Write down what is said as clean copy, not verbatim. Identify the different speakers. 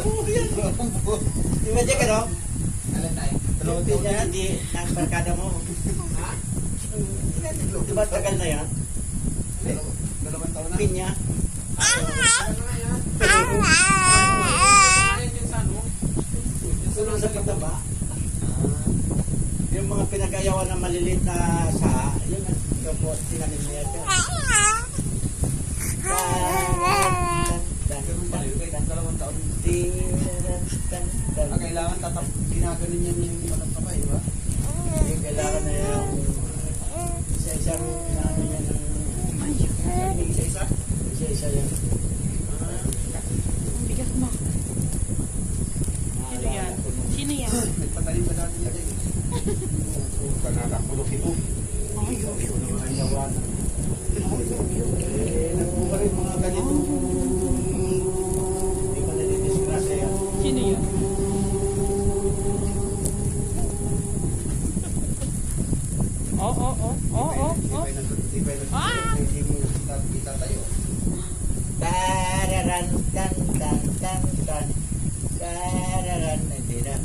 Speaker 1: Oo, yan. Imagine ka, no?
Speaker 2: Alam tayo.
Speaker 1: Hindi niya, hindi ng barkada mo.
Speaker 2: Ha?
Speaker 1: Di ba tagal na yan?
Speaker 2: Dalawang taon na.
Speaker 1: Pinya.
Speaker 2: Ano na yan? Yung sa ano?
Speaker 1: Sunod sa kita ba? Yung mga pinag-ayawan ng maliliit na sa, yun ang po, tinanim niya dyan.
Speaker 2: Ganun pala yun. Kahit dalawang taon. Kailangan ginaganon yan yung matagpapay, di ba?
Speaker 1: Yung kailangan na yung isa-isang namin yan ng
Speaker 2: Isa-isa?
Speaker 1: isa-isa yan.
Speaker 3: Bigat mo. Sino yan? Sino yan?
Speaker 2: Nagpatalim pa dati yan eh. Kanakakulok ito.
Speaker 3: Ay,
Speaker 1: Mga yawan. Nagpupa rin mga ganito. Hindi pa nadidisgrasya yan.
Speaker 3: Sino yan?
Speaker 2: Hindi mo itatayo.
Speaker 1: Tararan, tan, tan, tan, tan. Tararan, hindi na.